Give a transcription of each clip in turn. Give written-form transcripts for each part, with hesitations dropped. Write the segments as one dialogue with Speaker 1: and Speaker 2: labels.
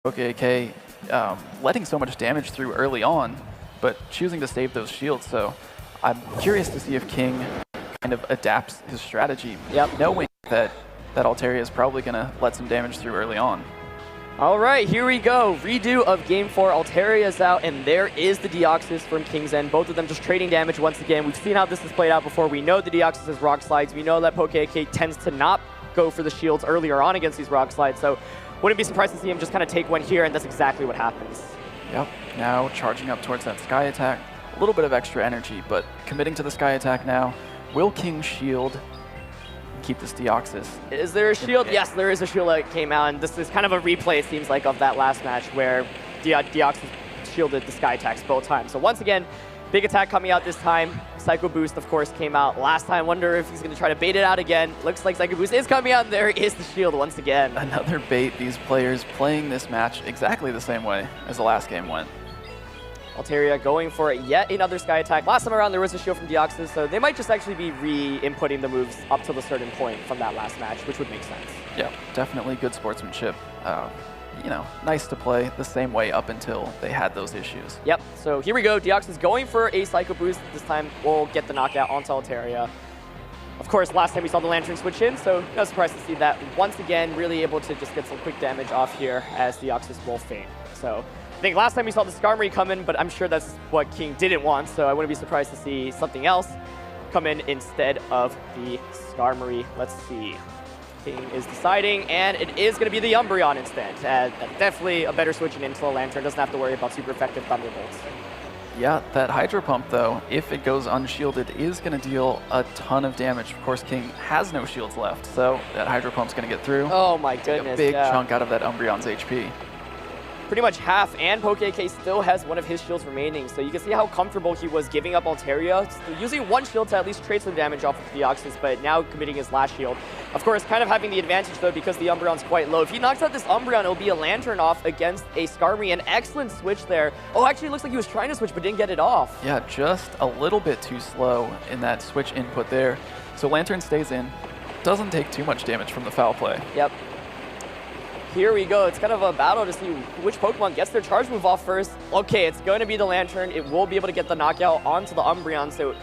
Speaker 1: PokeAK letting so much damage through early on, but choosing to save those shields. So I'm curious to see if King kind of adapts his strategy, knowing that Altaria is probably going to let some damage through early on.
Speaker 2: All right, here we go. Redo of Game 4. Altaria is out, and there is the Deoxys from King's End. Both of them just trading damage once again. We've seen how this has played out before. We know the Deoxys has rock slides. We know that PokeAK tends to not go for the shields earlier on against these rock slides, so wouldn't be surprised to see him just kind of take one here, and that's exactly what happens.
Speaker 1: Yep, now charging up towards that Sky Attack. A little bit of extra energy, but committing to the Sky Attack now. Will King shield? Keep this Deoxys.
Speaker 2: Is there a shield? Yes, there is a shield that came out, and this is kind of a replay, it seems like, of that last match where Deoxys shielded the Sky Attacks both times. So once again, big attack coming out this time. Psycho Boost, of course, came out last time. Wonder if he's going to try to bait it out again. Looks like Psycho Boost is coming out, and there is the shield once again.
Speaker 1: Another bait. These players playing this match exactly the same way as the last game went.
Speaker 2: Altaria going for yet another Sky Attack. Last time around, there was a shield from Deoxys, so they might just actually be re-inputting the moves up to a certain point from that last match, which would make sense.
Speaker 1: Yeah, definitely good sportsmanship. You know, nice to play the same way up until they had those issues.
Speaker 2: Yep, so here we go. Deoxys going for a Psycho Boost. This time, we'll get the knockout onto Altaria. Of course, last time we saw the Lantern switch in, so no surprise to see that once again, really able to just get some quick damage off here as Deoxys will faint. So I think last time we saw the Skarmory come in, but I'm sure that's what King didn't want, so I wouldn't be surprised to see something else come in instead of the Skarmory. Let's see. King is deciding, and it is going to be the Umbreon instead. Definitely a better switching into the Lantern. Doesn't have to worry about super effective Thunderbolts.
Speaker 1: Yeah, that Hydro Pump, though, if it goes unshielded, is going to deal a ton of damage. Of course, King has no shields left, so that Hydro Pump's going to get through.
Speaker 2: Oh my goodness,
Speaker 1: a big chunk out of that Umbreon's HP.
Speaker 2: Pretty much half, and PokeAK still has one of his shields remaining, so you can see how comfortable he was giving up Altaria, using one shield to at least trade some damage off of Deoxys, but now committing his last shield. Of course, kind of having the advantage, though, because the Umbreon's quite low. If he knocks out this Umbreon, it'll be a Lantern off against a Skarmory. An excellent switch there. Oh, actually, it looks like he was trying to switch, but didn't get it off.
Speaker 1: Yeah, just a little bit too slow in that switch input there. So Lantern stays in. Doesn't take too much damage from the foul play.
Speaker 2: Yep. Here we go. It's kind of a battle to see which Pokemon gets their charge move off first. Okay, it's going to be the Lantern. It will be able to get the knockout onto the Umbreon, so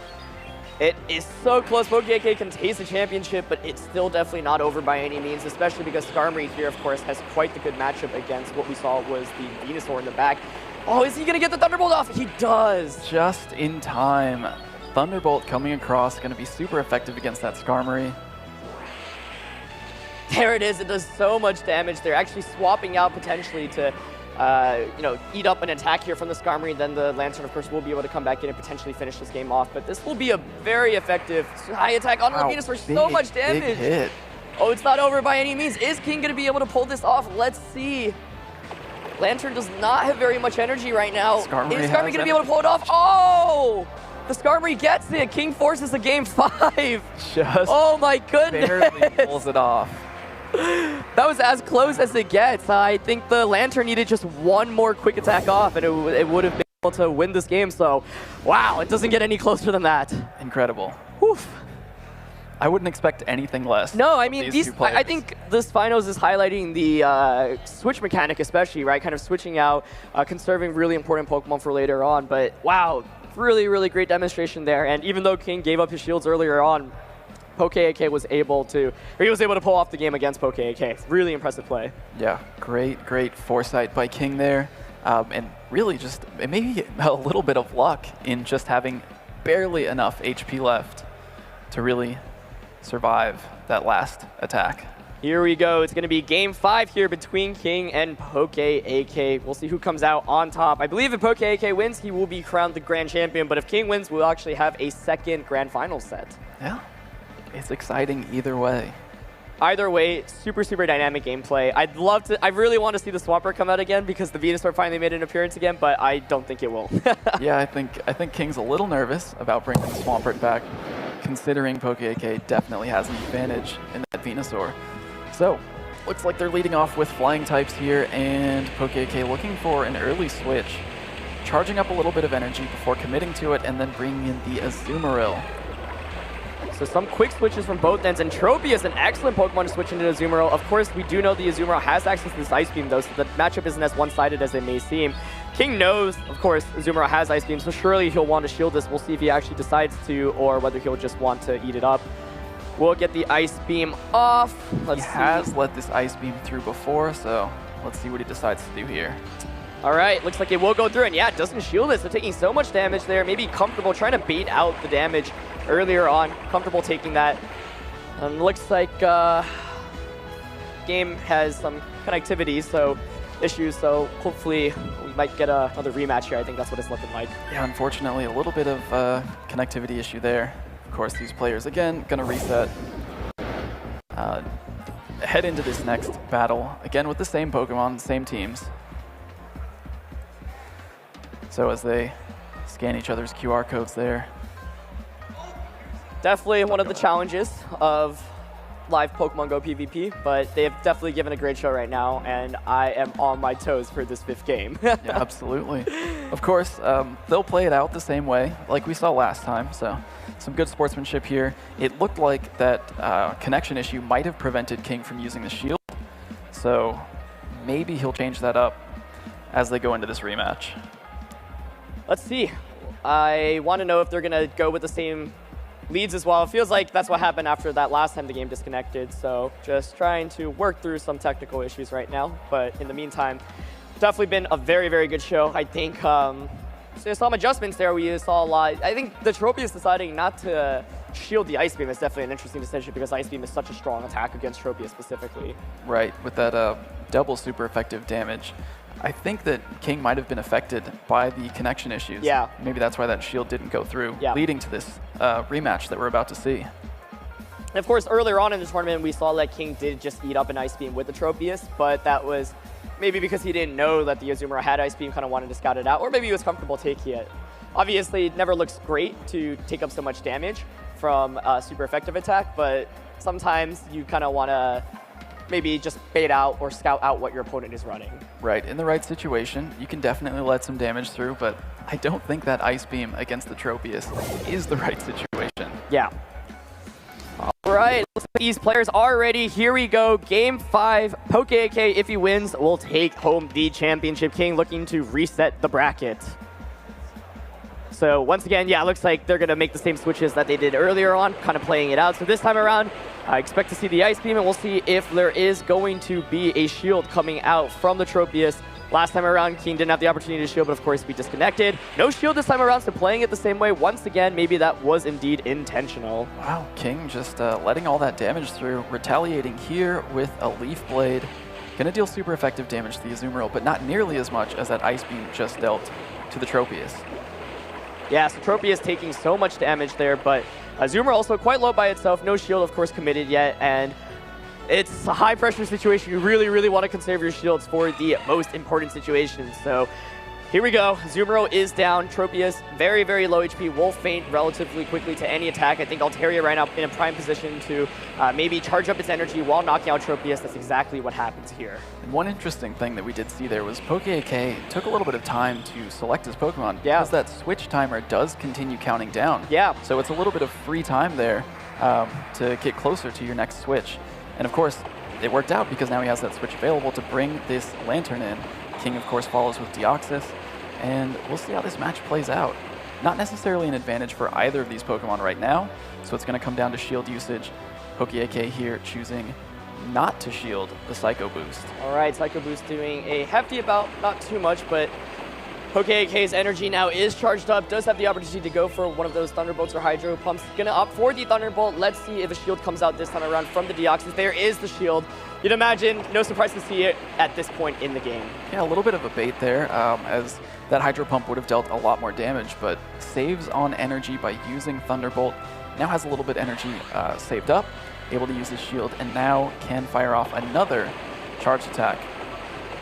Speaker 2: it is so close. PokeAK can taste the championship, but it's still definitely not over by any means, especially because Skarmory here, of course, has quite the good matchup against what we saw was the Venusaur in the back. Oh, is he going to get the Thunderbolt off? He does.
Speaker 1: Just in time. Thunderbolt coming across, going to be super effective against that Skarmory.
Speaker 2: There it is. It does so much damage. They're actually swapping out potentially to, you know, eat up an attack here from the Skarmory. Then the Lantern, of course, will be able to come back in and potentially finish this game off. But this will be a very effective high attack on Venusaur for so much damage.
Speaker 1: Big hit.
Speaker 2: Oh, it's not over by any means. Is King going to be able to pull this off? Let's see. Lantern does not have very much energy right now. Is Skarmory going to be able to pull it off? Oh! The Skarmory gets it. King forces a game 5.
Speaker 1: Just
Speaker 2: oh my goodness.
Speaker 1: barely pulls it off.
Speaker 2: That was as close as it gets. I think the Lantern needed just one more quick attack off, and it would have been able to win this game. So, wow, it doesn't get any closer than that.
Speaker 1: Incredible.
Speaker 2: Oof.
Speaker 1: I wouldn't expect anything less.
Speaker 2: No, I mean, I think this finals is highlighting the switch mechanic especially, right? Kind of switching out, conserving really important Pokemon for later on. But, wow, really, really great demonstration there. And even though King gave up his shields earlier on, PokeAK was able to, or he was able to pull off the game against PokeAK. Really impressive play.
Speaker 1: Yeah, great foresight by King there. And really just maybe a little bit of luck in just having barely enough HP left to really survive that last attack.
Speaker 2: Here we go. It's going to be game 5 here between King and PokeAK. We'll see who comes out on top. I believe if PokeAK wins, he will be crowned the grand champion. But if King wins, we'll actually have a second grand final set.
Speaker 1: Yeah. It's exciting either way.
Speaker 2: Either way, super dynamic gameplay. I really want to see the Swampert come out again because the Venusaur finally made an appearance again, but I don't think it will.
Speaker 1: Yeah, I think King's a little nervous about bringing the Swampert back, considering PokeAK definitely has an advantage in that Venusaur. So, looks like they're leading off with flying types here, and PokeAK looking for an early switch, charging up a little bit of energy before committing to it, and then bringing in the Azumarill.
Speaker 2: So some quick switches from both ends, and Tropy is an excellent Pokemon to switch into Azumarill. Of course, we do know the Azumarill has access to this Ice Beam, though, so the matchup isn't as one-sided as it may seem. King knows, of course, Azumarill has Ice Beam, so surely he'll want to shield this. We'll see if he actually decides to, or whether he'll just want to eat it up. We'll get the Ice Beam off. He
Speaker 1: has let this Ice Beam through before, so let's see what he decides to do here.
Speaker 2: All right, looks like it will go through, and yeah, it doesn't shield it, so taking so much damage there. Maybe comfortable trying to bait out the damage earlier on. Comfortable taking that. Looks like game has some connectivity, so issues, so hopefully we might get another rematch here. I think that's what it's looking like.
Speaker 1: Yeah, unfortunately, a little bit of connectivity issue there. Of course, these players, again, going to reset. Head into this next battle, again with the same Pokemon, same teams. So as they scan each other's QR codes there.
Speaker 2: Definitely one of the challenges of live Pokemon Go PvP, but they have definitely given a great show right now, and I am on my toes for this 5th game.
Speaker 1: Yeah, absolutely. Of course, they'll play it out the same way like we saw last time, so some good sportsmanship here. It looked like that connection issue might have prevented King from using the shield, so maybe he'll change that up as they go into this rematch.
Speaker 2: Let's see. I want to know if they're going to go with the same leads as well. It feels like that's what happened after that last time the game disconnected, so just trying to work through some technical issues right now. But in the meantime, definitely been a very, very good show. I think so some adjustments there. We saw a lot. I think the Tropy is deciding not to shield the Ice Beam is definitely an interesting decision because Ice Beam is such a strong attack against Tropius specifically.
Speaker 1: Right, with that double super effective damage. I think that King might have been affected by the connection issues.
Speaker 2: Yeah.
Speaker 1: Maybe that's why that shield didn't go through, leading to this rematch that we're about to see.
Speaker 2: And of course, earlier on in the tournament, we saw that King did just eat up an Ice Beam with the Tropius, but that was maybe because he didn't know that the Azumarill had Ice Beam, kind of wanted to scout it out, or maybe he was comfortable taking it. Obviously, it never looks great to take up so much damage from a super effective attack, but sometimes you kind of want to maybe just bait out or scout out what your opponent is running.
Speaker 1: Right, in the right situation, you can definitely let some damage through, but I don't think that Ice Beam against the Tropius is the right situation.
Speaker 2: Yeah. All right, looks like these players are ready. Here we go, Game 5. PokeAK, if he wins, will take home the championship. King looking to reset the bracket. So once again, yeah, it looks like they're going to make the same switches that they did earlier on, kind of playing it out. So this time around, I expect to see the Ice Beam, and we'll see if there is going to be a shield coming out from the Tropius. Last time around, King didn't have the opportunity to shield, but of course, we disconnected. No shield this time around, so playing it the same way. Once again, maybe that was indeed intentional.
Speaker 1: Wow, King just letting all that damage through, retaliating here with a Leaf Blade. Going to deal super effective damage to the Azumarill, but not nearly as much as that Ice Beam just dealt to the Tropius.
Speaker 2: Yeah, so Tropius taking so much damage there, but Azumarill also quite low by itself. No shield, of course, committed yet, and it's a high-pressure situation. You really, really want to conserve your shields for the most important situations. So here we go. Azumarill is down. Tropius, very, very low HP, will faint relatively quickly to any attack. I think Altaria right now in a prime position to maybe charge up its energy while knocking out Tropius. That's exactly what happens here.
Speaker 1: And one interesting thing that we did see there was PokeAK took a little bit of time to select his Pokemon.
Speaker 2: Yeah.
Speaker 1: Because that switch timer does continue counting down.
Speaker 2: Yeah.
Speaker 1: So it's a little bit of free time there to get closer to your next switch. And of course, it worked out because now he has that switch available to bring this Lantern in. King, of course, follows with Deoxys, and we'll see how this match plays out. Not necessarily an advantage for either of these Pokemon right now, so it's going to come down to shield usage. PokeAK here choosing not to shield the Psycho Boost. All
Speaker 2: right, Psycho Boost doing a hefty amount, not too much, but PokeAK's energy now is charged up, does have the opportunity to go for one of those Thunderbolts or Hydro Pumps. Gonna opt for the Thunderbolt. Let's see if a shield comes out this time around from the Deoxys. There is the shield. You'd imagine, no surprise to see it at this point in the game.
Speaker 1: Yeah, a little bit of a bait there, as that Hydro Pump would have dealt a lot more damage, but saves on energy by using Thunderbolt. Now has a little bit energy saved up, able to use his shield, and now can fire off another charged attack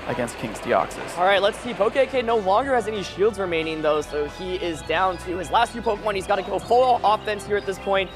Speaker 1: against King's Deoxys.
Speaker 2: All right, let's see. PokeAK no longer has any shields remaining, though, so he is down to his last few Pokemon. He's got to go full offense here at this point.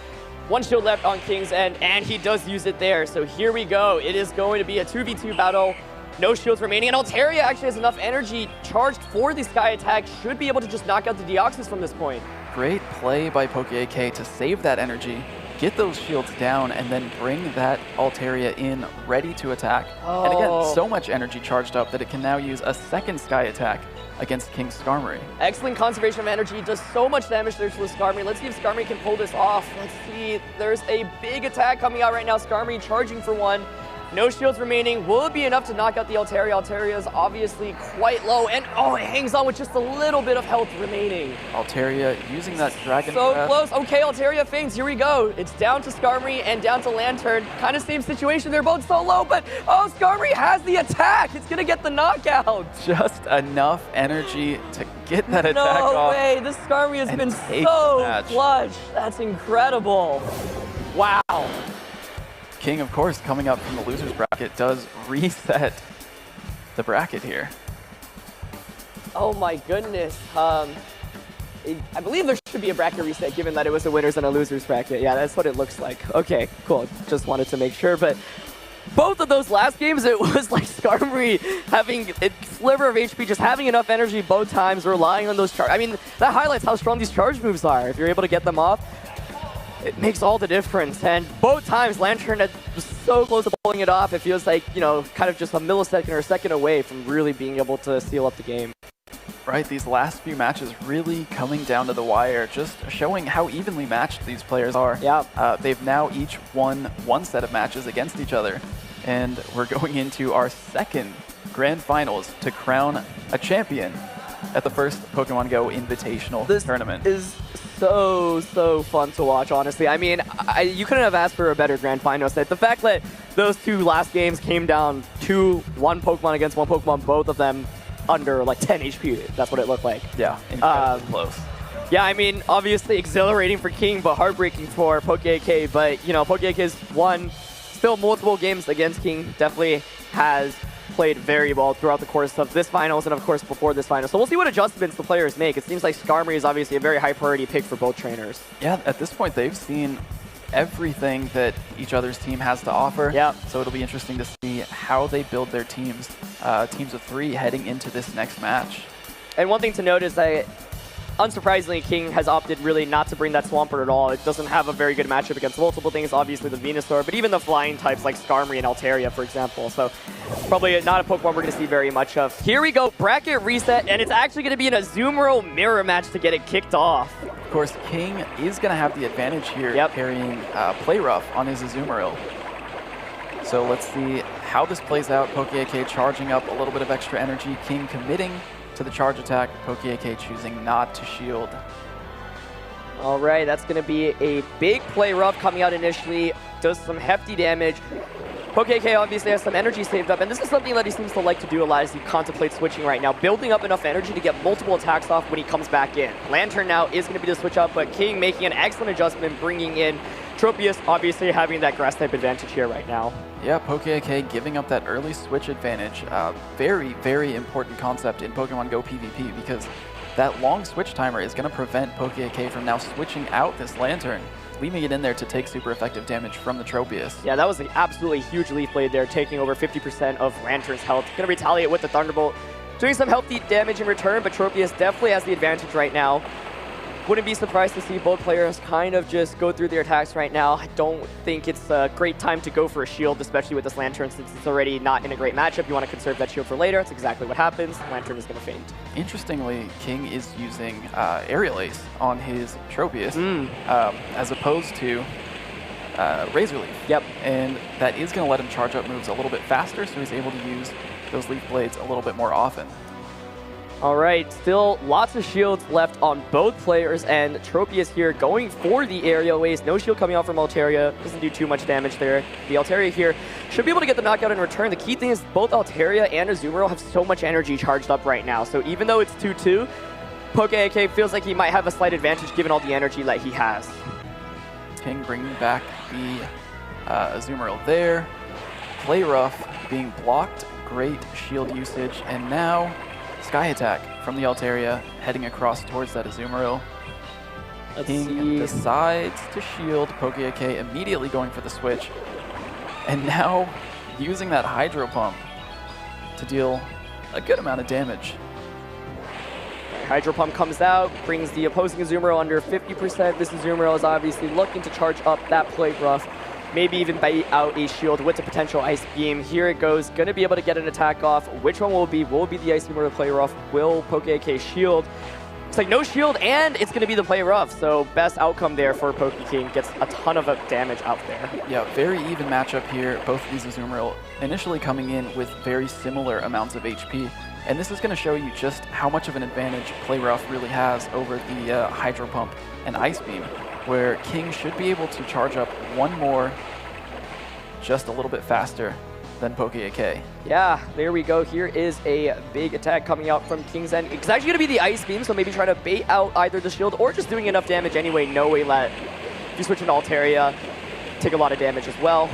Speaker 2: One shield left on King's end, and he does use it there. So here we go. It is going to be a 2v2 battle. No shields remaining, and Altaria actually has enough energy charged for the Sky attack. Should be able to just knock out the Deoxys from this point.
Speaker 1: Great play by PokeAK to save that energy get those shields down, and then bring that Altaria in ready to attack. And again, so much energy charged up that it can now use a second Sky attack against King Skarmory.
Speaker 2: Excellent conservation of energy, does so much damage there to the Skarmory. Let's see if Skarmory can pull this off. Let's see, there's a big attack coming out right now. Skarmory charging for one. No shields remaining. Will it be enough to knock out the Altaria? Altaria is obviously quite low, and oh, it hangs on with just a little bit of health remaining.
Speaker 1: Altaria using that Dragon
Speaker 2: So
Speaker 1: Breath.
Speaker 2: close. Okay, Altaria faints. Here we go. It's down to Skarmory and down to Lantern. Kind of same situation. They're both so low, but oh, Skarmory has the attack. It's going to get the knockout.
Speaker 1: Just enough energy to get that attack off.
Speaker 2: No way. This Skarmory has been so clutch. That's incredible. Wow.
Speaker 1: King, of course, coming up from the loser's bracket, does reset the bracket here.
Speaker 2: Oh my goodness. I believe there should be a bracket reset given that it was a winners and a losers bracket. Yeah, that's what it looks like. Okay, cool. Just wanted to make sure. But both of those last games, it was like Skarmory having a sliver of HP, just having enough energy both times, relying on those charge. I mean, that highlights how strong these charge moves are. If you're able to get them off, it makes all the difference. And both times, Lantern was so close to pulling it off. It feels like, you know, kind of just a millisecond or a second away from really being able to seal up the game.
Speaker 1: Right, these last few matches really coming down to the wire, just showing how evenly matched these players are.
Speaker 2: Yeah.
Speaker 1: They've now each won one set of matches against each other. And we're going into our second grand finals to crown a champion at the first Pokemon Go Invitational tournament.
Speaker 2: This is so fun to watch, honestly. I mean, you couldn't have asked for a better grand final set. The fact that those two last games came down to one Pokemon against one Pokemon, both of them under like 10 HP. That's what it looked like.
Speaker 1: Yeah, incredibly close.
Speaker 2: Yeah, I mean, obviously exhilarating for King, but heartbreaking for PokeAK. But, you know, PokeAK has won still multiple games against King. Definitely has played very well throughout the course of this finals and, of course, before this final. So we'll see what adjustments the players make. It seems like Skarmory is obviously a very high priority pick for both trainers.
Speaker 1: Yeah, at this point, they've seen everything that each other's team has to offer.
Speaker 2: Yeah.
Speaker 1: So it'll be interesting to see how they build their teams, teams of three, heading into this next match.
Speaker 2: And one thing to note is that, unsurprisingly, King has opted really not to bring that Swampert at all. It doesn't have a very good matchup against multiple things, obviously the Venusaur, but even the flying types like Skarmory and Altaria, for example. So probably not a Pokemon we're going to see very much of. Here we go, bracket reset, and it's actually going to be an Azumarill mirror match to get it kicked off.
Speaker 1: Of course, King is going to have the advantage here, carrying Play Rough on his Azumarill. So let's see how this plays out. PokeAK charging up a little bit of extra energy. King committing to the charge attack. PokeAK choosing not to shield.
Speaker 2: All right, that's going to be a big Play Rough coming out initially. Does some hefty damage. PokeAK obviously has some energy saved up, and this is something that he seems to like to do a lot as he contemplates switching right now, building up enough energy to get multiple attacks off when he comes back in. Lantern now is going to be the switch up, but King making an excellent adjustment, bringing in Tropius, obviously having that grass type advantage here right now.
Speaker 1: Yeah, PokeAK giving up that early switch advantage. Very important concept in Pokemon Go PvP, because that long switch timer is going to prevent PokeAK from now switching out this Lantern, leaving it in there to take super effective damage from the Tropius.
Speaker 2: Yeah, that was an absolutely huge Leaf Blade there, taking over 50% of Lantern's health. Going to retaliate with the Thunderbolt, doing some healthy damage in return, but Tropius definitely has the advantage right now. Wouldn't be surprised to see both players kind of just go through their attacks right now. I don't think it's a great time to go for a shield, especially with this Lantern, since it's already not in a great matchup. You want to conserve that shield for later. That's exactly what happens. Lantern is going to faint.
Speaker 1: Interestingly, King is using Aerial Ace on his Tropius, as opposed to Razor Leaf.
Speaker 2: Yep.
Speaker 1: And that is going to let him charge up moves a little bit faster, so he's able to use those Leaf Blades a little bit more often.
Speaker 2: All right, still lots of shields left on both players, and Tropius here going for the Aerial Ace. No shield coming out from Altaria. Doesn't do too much damage there. The Altaria here should be able to get the knockout in return. The key thing is both Altaria and Azumarill have so much energy charged up right now. So even though it's 2-2, PokeAK feels like he might have a slight advantage given all the energy that he has.
Speaker 1: King bringing back the Azumarill there. Play Rough being blocked. Great shield usage. And now Sky Attack from the Altaria, heading across towards that Azumarill. King decides to shield. PokeAK immediately going for the switch. And now using that Hydro Pump to deal a good amount of damage.
Speaker 2: Hydro Pump comes out, brings the opposing Azumarill under 50%. This Azumarill is obviously looking to charge up that Play Rough, maybe even bait out a shield with a potential Ice Beam. Here it goes, going to be able to get an attack off. Which one will it be? Will it be the Ice Beam or the Play Rough? Will PokeAK shield? It's like no shield, and it's going to be the Play Rough. So best outcome there for PokeKing. Gets a ton of damage out there.
Speaker 1: Yeah, very even matchup here. Both of these Azumarill initially coming in with very similar amounts of HP. And this is going to show you just how much of an advantage Play Rough really has over the Hydro Pump and Ice Beam, where King should be able to charge up one more just a little bit faster than PokeAK.
Speaker 2: Yeah, there we go. Here is a big attack coming out from King's End. It's actually going to be the Ice Beam, so maybe try to bait out either the shield or just doing enough damage anyway. No way let, if you switch into Altaria, take a lot of damage as well.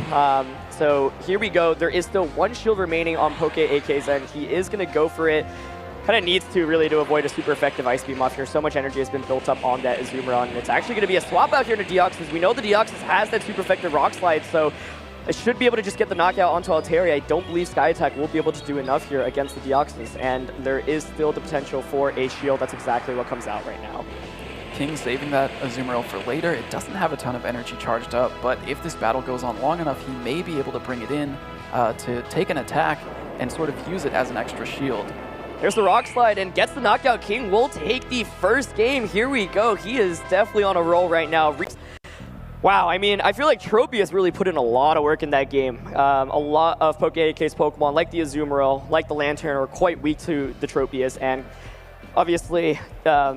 Speaker 2: So here we go. There is still one shield remaining on PokeAK's end. He is going to go for it. Kind of needs to really to avoid a super effective Ice Beam off here. So much energy has been built up on that Azumarill, and it's actually going to be a swap out here to Deoxys. We know the Deoxys has that super effective Rock Slide, so it should be able to just get the knockout onto Altaria. I don't believe Sky Attack will be able to do enough here against the Deoxys, and there is still the potential for a shield. That's exactly what comes out right now.
Speaker 1: King saving that Azumarill for later. It doesn't have a ton of energy charged up, but if this battle goes on long enough, he may be able to bring it in to take an attack and sort of use it as an extra shield.
Speaker 2: There's the Rock Slide and gets the knockout. King will take the first game. Here we go. He is definitely on a roll right now. Wow, I mean, I feel like Tropius really put in a lot of work in that game. A lot of PokeAK's Pokemon, like the Azumarill, like the Lantern, are quite weak to the Tropius, and obviously,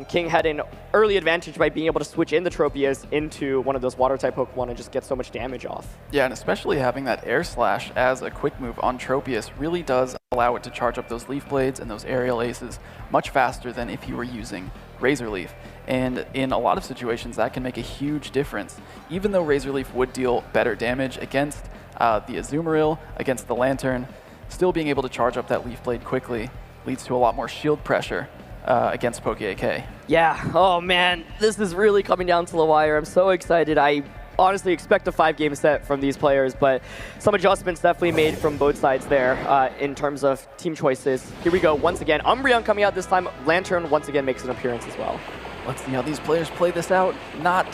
Speaker 2: King had an early advantage by being able to switch in the Tropius into one of those Water-type Pokemon and just get so much damage off.
Speaker 1: Yeah, and especially having that Air Slash as a quick move on Tropius really does allow it to charge up those Leaf Blades and those Aerial Aces much faster than if you were using Razor Leaf. And in a lot of situations, that can make a huge difference. Even though Razor Leaf would deal better damage against the Azumarill, against the Lantern, still being able to charge up that Leaf Blade quickly leads to a lot more shield pressure against PokeAK.
Speaker 2: Yeah, oh man, this is really coming down to the wire. I'm so excited. I honestly expect a 5-game set from these players, but some adjustments definitely made from both sides there in terms of team choices. Here we go, once again, Umbreon coming out this time. Lantern once again makes an appearance as well.
Speaker 1: Let's see how these players play this out. Not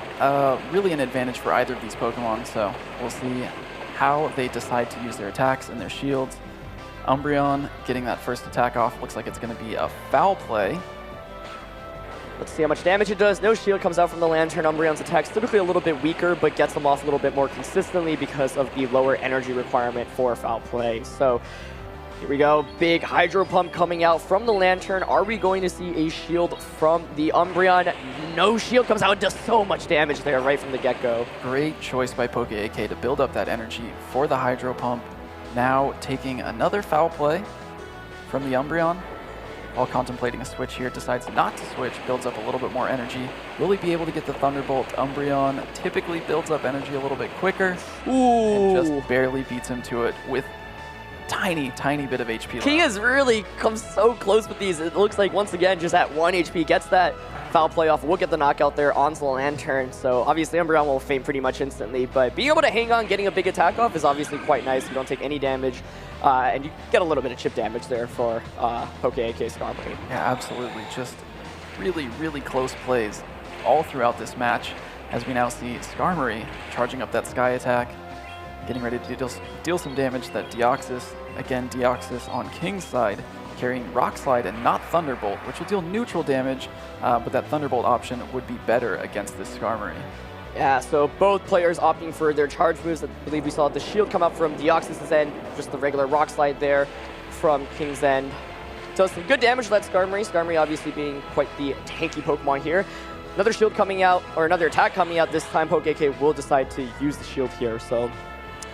Speaker 1: really an advantage for either of these Pokemon, so we'll see how they decide to use their attacks and their shields. Umbreon getting that first attack off. Looks like it's going to be a foul play.
Speaker 2: Let's see how much damage it does. No shield comes out from the Lantern. Umbreon's attack's typically a little bit weaker, but gets them off a little bit more consistently because of the lower energy requirement for foul play. So here we go. Big Hydro Pump coming out from the Lantern. Are we going to see a shield from the Umbreon? No shield comes out. It does so much damage there right from the get-go.
Speaker 1: Great choice by PokeAK to build up that energy for the Hydro Pump. Now taking another foul play from the Umbreon. While contemplating a switch here, decides not to switch, builds up a little bit more energy. Will he be able to get the Thunderbolt? Umbreon typically builds up energy a little bit quicker.
Speaker 2: Ooh.
Speaker 1: And just barely beats him to it with tiny bit of HP left.
Speaker 2: King has really come so close with these. It looks like, once again, just at 1 HP, gets that foul play off. We'll get the knockout there onto the Lantern. So obviously Umbreon will faint pretty much instantly, but being able to hang on, getting a big attack off is obviously quite nice. You don't take any damage, and you get a little bit of chip damage there for PokeAK Skarmory.
Speaker 1: Yeah, absolutely. Just really close plays all throughout this match, as we now see Skarmory charging up that Sky Attack, getting ready to deal some damage to that Deoxys. Again, Deoxys on King's side, carrying Rock Slide and not Thunderbolt, which will deal neutral damage, but that Thunderbolt option would be better against this Skarmory.
Speaker 2: Yeah, so both players opting for their charge moves. I believe we saw the shield come up from Deoxys' end, just the regular Rock Slide there from King's end. Does some good damage to that Skarmory. Skarmory obviously being quite the tanky Pokemon here. Another shield coming out, or another attack coming out. This time PokeAK will decide to use the shield here, so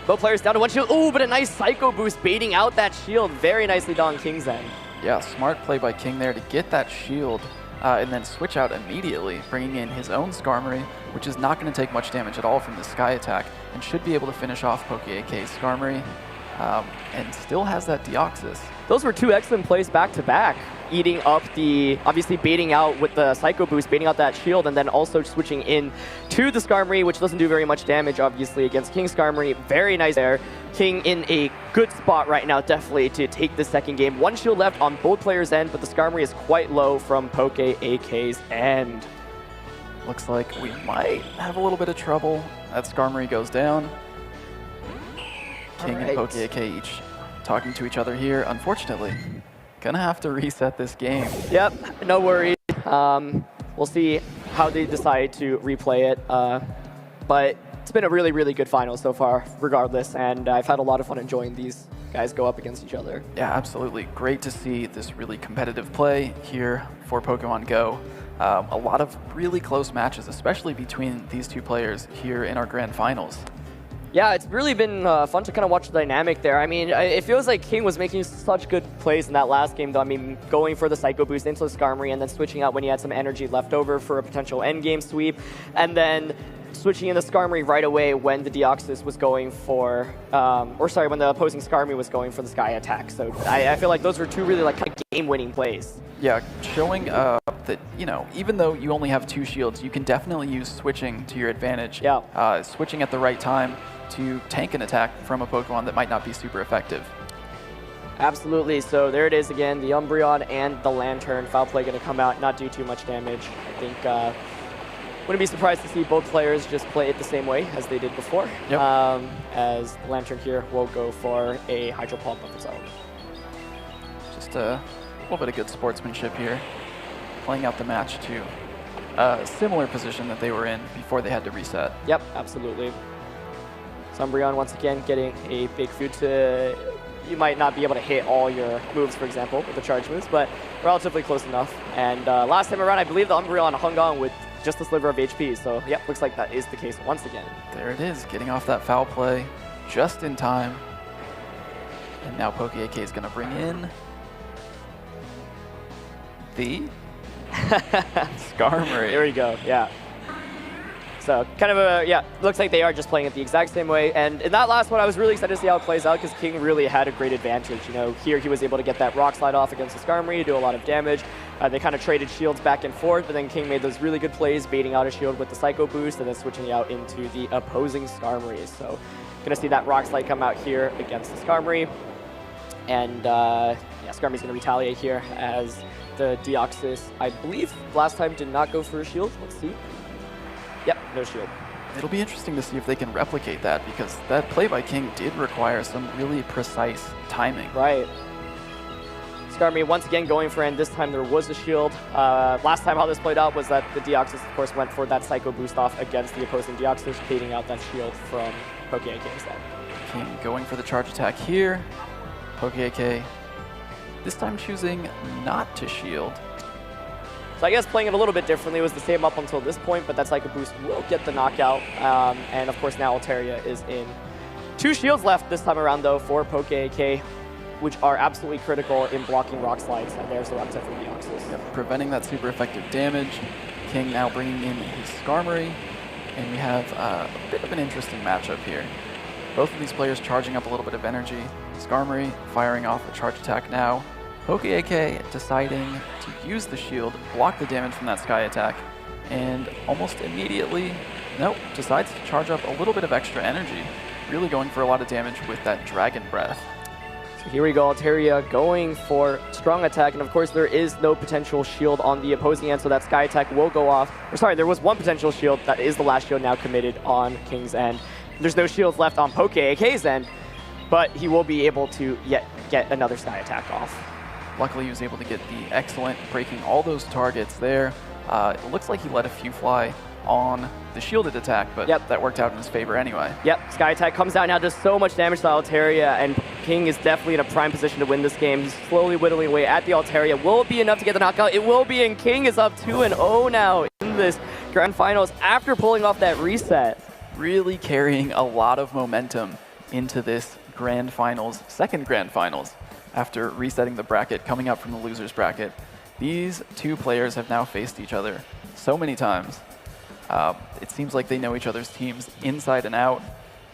Speaker 2: both players down to 1 shield. Ooh, but a nice Psycho Boost baiting out that shield. Very nicely done on King's end.
Speaker 1: Yeah, smart play by King there to get that shield and then switch out immediately, bringing in his own Skarmory, which is not going to take much damage at all from the Sky Attack, and should be able to finish off PokeAK's Skarmory, and still has that Deoxys.
Speaker 2: Those were 2 excellent plays back-to-back. eating up the, obviously baiting out with the Psycho Boost, baiting out that shield, and then also switching in to the Skarmory, which doesn't do very much damage, obviously, against King Skarmory. Very nice there. King in a good spot right now, definitely, to take the second game. One shield left on both players' end, but the Skarmory is quite low from Poke AK's end.
Speaker 1: Looks like we might have a little bit of trouble. That Skarmory goes down. King and Poke AK each talking to each other here. Unfortunately, gonna have to reset this game.
Speaker 2: Yep, no worries. We'll see how they decide to replay it. But it's been a really, really good final so far, regardless. And I've had a lot of fun enjoying these guys go up against each other.
Speaker 1: Yeah, absolutely. Great to see this really competitive play here for Pokemon Go. A lot of really close matches, especially between these two players here in our grand finals.
Speaker 2: Yeah, it's really been fun to kind of watch the dynamic there. I mean, it feels like King was making such good plays in that last game, though. I mean, going for the Psycho Boost into the Skarmory and then switching out when he had some energy left over for a potential endgame sweep, and then switching in the Skarmory right away when the Deoxys was going for, when the opposing Skarmory was going for the Sky Attack. So I feel like those were two really like kind of game-winning plays.
Speaker 1: Yeah, showing that, you know, even though you only have 2 shields, you can definitely use switching to your advantage.
Speaker 2: Yeah.
Speaker 1: Switching at the right time to tank an attack from a Pokemon that might not be super effective.
Speaker 2: Absolutely. So there it is again, the Umbreon and the Lantern. Foul Play going to come out, not do too much damage. I think wouldn't be surprised to see both players just play it the same way as they did before.
Speaker 1: Yep.
Speaker 2: As the Lantern here will go for a Hydro Pump of its own.
Speaker 1: Just a little bit of good sportsmanship here, playing out the match to a similar position that they were in before they had to reset.
Speaker 2: Yep, absolutely. So Umbreon once again getting a big food to, you might not be able to hit all your moves, for example, with the charge moves, but relatively close enough. And last time around, I believe the Umbreon hung on with just a sliver of HP, so yep, looks like that is the case once again.
Speaker 1: There it is, getting off that foul play just in time. And now Poke AK is going to bring in the Skarmory.
Speaker 2: There we go, yeah. So kind of a, yeah, looks like they are just playing it the exact same way. And in that last one, I was really excited to see how it plays out because King really had a great advantage. You know, here he was able to get that Rock Slide off against the Skarmory, do a lot of damage. They kind of traded shields back and forth, but then King made those really good plays, baiting out a shield with the Psycho Boost and then switching out into the opposing Skarmory. So gonna see that Rock Slide come out here against the Skarmory. And yeah, Skarmory's gonna retaliate here as the Deoxys, I believe, last time did not go for a shield. Let's see. Yep, no shield.
Speaker 1: It'll be interesting to see if they can replicate that because that play by King did require some really precise timing.
Speaker 2: Right. Skarmory once again going for end. This time there was a shield. Last time how this played out was that the Deoxys, of course, went for that Psycho Boost off against the opposing Deoxys, baiting out that shield from Poke AK instead.
Speaker 1: King going for the charge attack here. Poke AK this time choosing not to shield.
Speaker 2: So I guess playing it a little bit differently was the same up until this point, but that Psycho Boost will get the knockout. And of course now Altaria is in. 2 shields left this time around though for Poke AK, which are absolutely critical in blocking Rock Slides. And there's the upset from Deoxys.
Speaker 1: Yep, preventing that super effective damage. King now bringing in his Skarmory. And we have a bit of an interesting matchup here. Both of these players charging up a little bit of energy. Skarmory firing off a charge attack now. Poke AK deciding to use the shield, block the damage from that Sky Attack, and almost immediately, nope, decides to charge up a little bit of extra energy, really going for a lot of damage with that Dragon Breath.
Speaker 2: So here we go, Altaria going for Strong Attack, and of course there is no potential shield on the opposing end, so that Sky Attack will go off. Or sorry, there was one potential shield, that is the last shield now committed on King's end. There's no shields left on Poke AK's end, but he will be able to yet get another Sky Attack off.
Speaker 1: Luckily, he was able to get the excellent breaking all those targets there. It looks like he let a few fly on the shielded attack, but that worked out in his favor anyway.
Speaker 2: Yep, Sky Attack comes out now, does so much damage to Altaria, and King is definitely in a prime position to win this game. He's slowly whittling away at the Altaria. Will it be enough to get the knockout? It will be, and King is up 2-0 now in this grand finals after pulling off that reset.
Speaker 1: Really carrying a lot of momentum into this grand finals, second grand finals. After resetting the bracket, coming up from the loser's bracket. These two players have now faced each other so many times. It seems like they know each other's teams inside and out,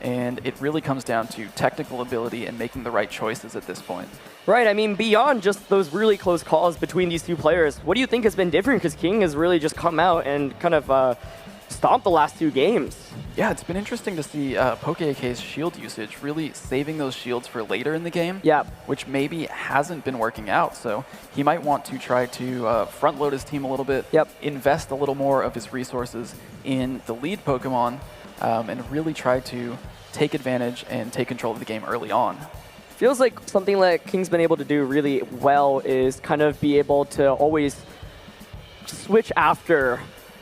Speaker 1: and it really comes down to technical ability and making the right choices at this point.
Speaker 2: Right, I mean, beyond just those really close calls between these two players, what do you think has been different? Because King has really just come out and kind of stomped the last 2 games.
Speaker 1: Yeah, it's been interesting to see PokeAK's shield usage, really saving those shields for later in the game,
Speaker 2: yeah,
Speaker 1: which maybe hasn't been working out. So he might want to try to front load his team a little bit,
Speaker 2: yep,
Speaker 1: invest a little more of his resources in the lead Pokemon, and really try to take advantage and take control of the game early on.
Speaker 2: Feels like something that King's been able to do really well is kind of be able to always switch after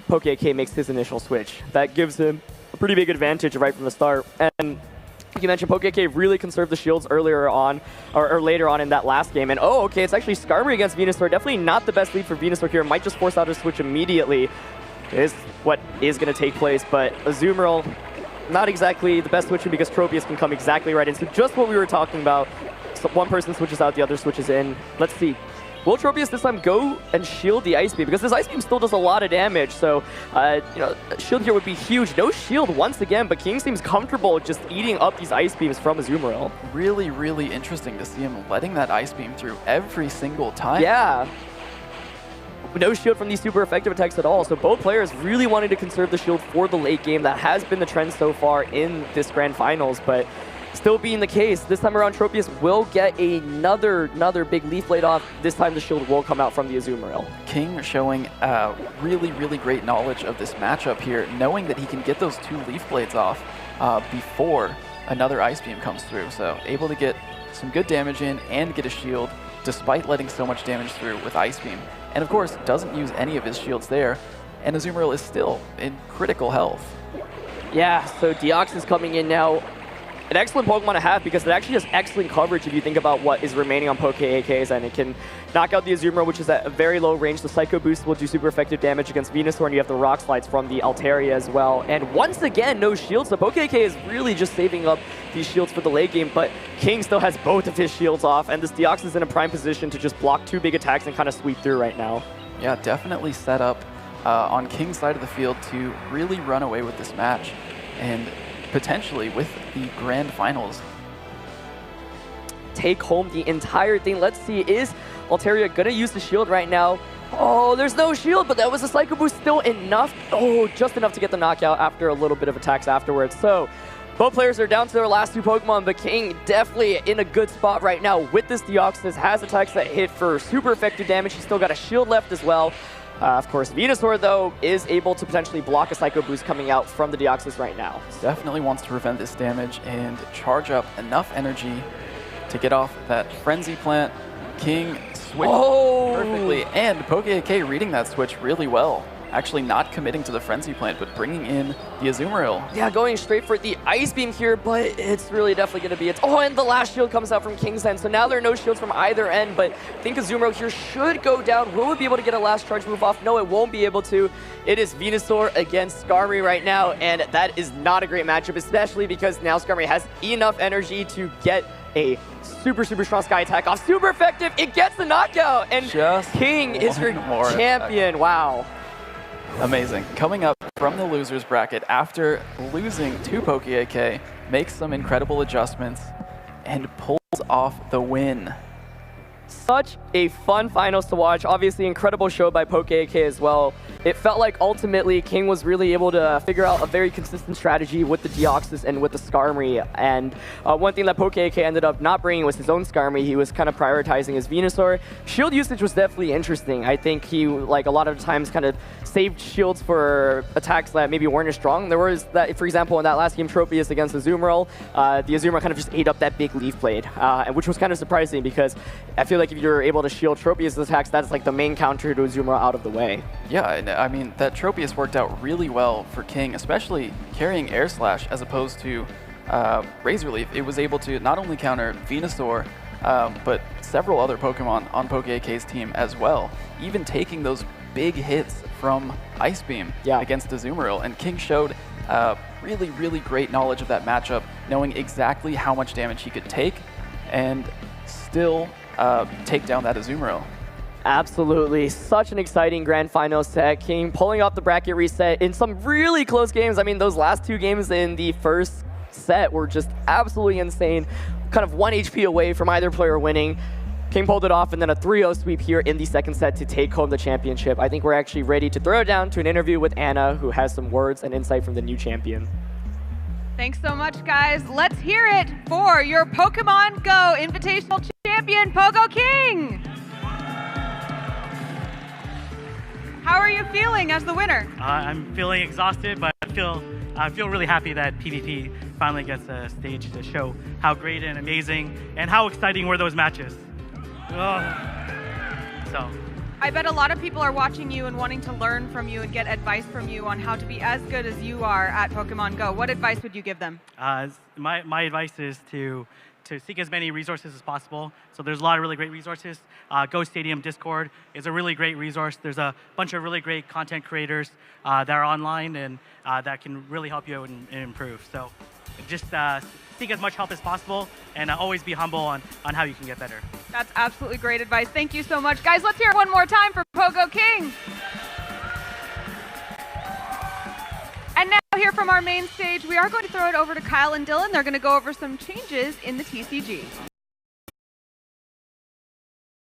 Speaker 2: PokeAK makes his initial switch. That gives him a pretty big advantage right from the start. And like you mentioned, PokeAK really conserved the shields earlier on, or later on in that last game. And oh, okay, it's actually Skarmory against Venusaur. Definitely not the best lead for Venusaur here. Might just force out a switch immediately is what is going to take place. But Azumarill, not exactly the best switching because Tropius can come exactly right into just what we were talking about. So one person switches out, the other switches in. Let's see. Will Tropius this time go and shield the Ice Beam? Because this Ice Beam still does a lot of damage, so you know, shield here would be huge. No shield once again, but King seems comfortable just eating up these Ice Beams from Azumarill.
Speaker 1: Really, really interesting to see him letting that Ice Beam through every single time.
Speaker 2: Yeah. No shield from these super effective attacks at all, so both players really wanting to conserve the shield for the late game. That has been the trend so far in this Grand Finals, but still being the case, this time around Tropius will get another big Leaf Blade off. This time the shield will come out from the Azumarill.
Speaker 1: King showing really, really great knowledge of this matchup here, knowing that he can get those 2 Leaf Blades off before another Ice Beam comes through. So able to get some good damage in and get a shield despite letting so much damage through with Ice Beam. And of course, doesn't use any of his shields there, and Azumarill is still in critical health.
Speaker 2: Yeah, so Deox is coming in now. An excellent Pokemon to have because it actually has excellent coverage if you think about what is remaining on PokeAKs, and it can knock out the Azumarill, which is at a very low range. The Psycho Boost will do super effective damage against Venusaur, and you have the Rock Slides from the Altaria as well. And once again, no shields. So PokeAK is really just saving up these shields for the late game, but King still has both of his shields off, and this Deox is in a prime position to just block 2 big attacks and kind of sweep through right now.
Speaker 1: Yeah, definitely set up on King's side of the field to really run away with this match, and potentially with the Grand Finals.
Speaker 2: Take home the entire thing. Let's see, is Altaria gonna use the shield right now? Oh, there's no shield, but that was a Psycho Boost still enough. Oh, just enough to get the knockout after a little bit of attacks afterwards. So both players are down to their last 2 Pokemon, but King definitely in a good spot right now with this Deoxys. Has attacks that hit for super effective damage. He's still got a shield left as well. Of course, Venusaur, though, is able to potentially block a Psycho Boost coming out from the Deoxys right now.
Speaker 1: Definitely wants to prevent this damage and charge up enough energy to get off that Frenzy Plant. King switched perfectly, and PokeAK reading that switch really well. Actually not committing to the Frenzy Plant, but bringing in the Azumarill.
Speaker 2: Yeah, going straight for the Ice Beam here, but it's really definitely going to be it. Oh, and the last shield comes out from King's end, so now there are no shields from either end, but I think Azumarill here should go down. Will it be able to get a last charge move off? No, it won't be able to. It is Venusaur against Skarmory right now, and that is not a great matchup, especially because now Skarmory has enough energy to get a super strong Sky Attack off. Super effective. It gets the knockout, and
Speaker 1: just
Speaker 2: King is your champion. Wow.
Speaker 1: Amazing. Coming up from the losers bracket after losing to PokeAK, makes some incredible adjustments and pulls off the win.
Speaker 2: Such a fun finals to watch. Obviously, incredible show by PokeAK as well. It felt like ultimately King was really able to figure out a very consistent strategy with the Deoxys and with the Skarmory. And one thing that PokeAK ended up not bringing was his own Skarmory. He was kind of prioritizing his Venusaur. Shield usage was definitely interesting. I think he, like a lot of times, kind of saved shields for attacks that maybe weren't as strong. There was that, for example, in that last game, Tropius against Azumarill, the Azumarill kind of just ate up that big Leaf Blade, which was kind of surprising because I feel like if you're able to shield Tropius' attacks, that's like the main counter to Azumarill out of the way.
Speaker 1: Yeah, I mean, that Tropius worked out really well for King, especially carrying Air Slash as opposed to Razor Leaf. It was able to not only counter Venusaur, but several other Pokemon on PokeAK's team as well, even taking those big hits from Ice Beam against Azumarill. And King showed really great knowledge of that matchup, knowing exactly how much damage he could take and still take down that Azumarill.
Speaker 2: Absolutely. Such an exciting Grand Final set. King pulling off the bracket reset in some really close games. I mean, those last 2 games in the first set were just absolutely insane. Kind of 1 HP away from either player winning. King pulled it off, and then a 3-0 sweep here in the second set to take home the championship. I think we're actually ready to throw it down to an interview with Anna, who has some words and insight from the new champion.
Speaker 3: Thanks so much, guys. Let's hear it for your Pokemon Go Invitational Champion, Pogo King. How are you feeling as the winner?
Speaker 4: I'm feeling exhausted, but I feel really happy that PvP finally gets a stage to show how great and amazing and how exciting were those matches. So.
Speaker 3: I bet a lot of people are watching you and wanting to learn from you and get advice from you on how to be as good as you are at Pokemon Go. What advice would you give them?
Speaker 4: My advice is to seek as many resources as possible. So there's a lot of really great resources. Go Stadium Discord is a really great resource. There's a bunch of really great content creators that are online and that can really help you and improve. So just seek as much help as possible and always be humble on how you can get better.
Speaker 3: That's absolutely great advice. Thank you so much. Guys, let's hear it one more time for Pogo King. And now here from our main stage, we are going to throw it over to Kyle and Dylan. They're going to go over some changes in the TCG.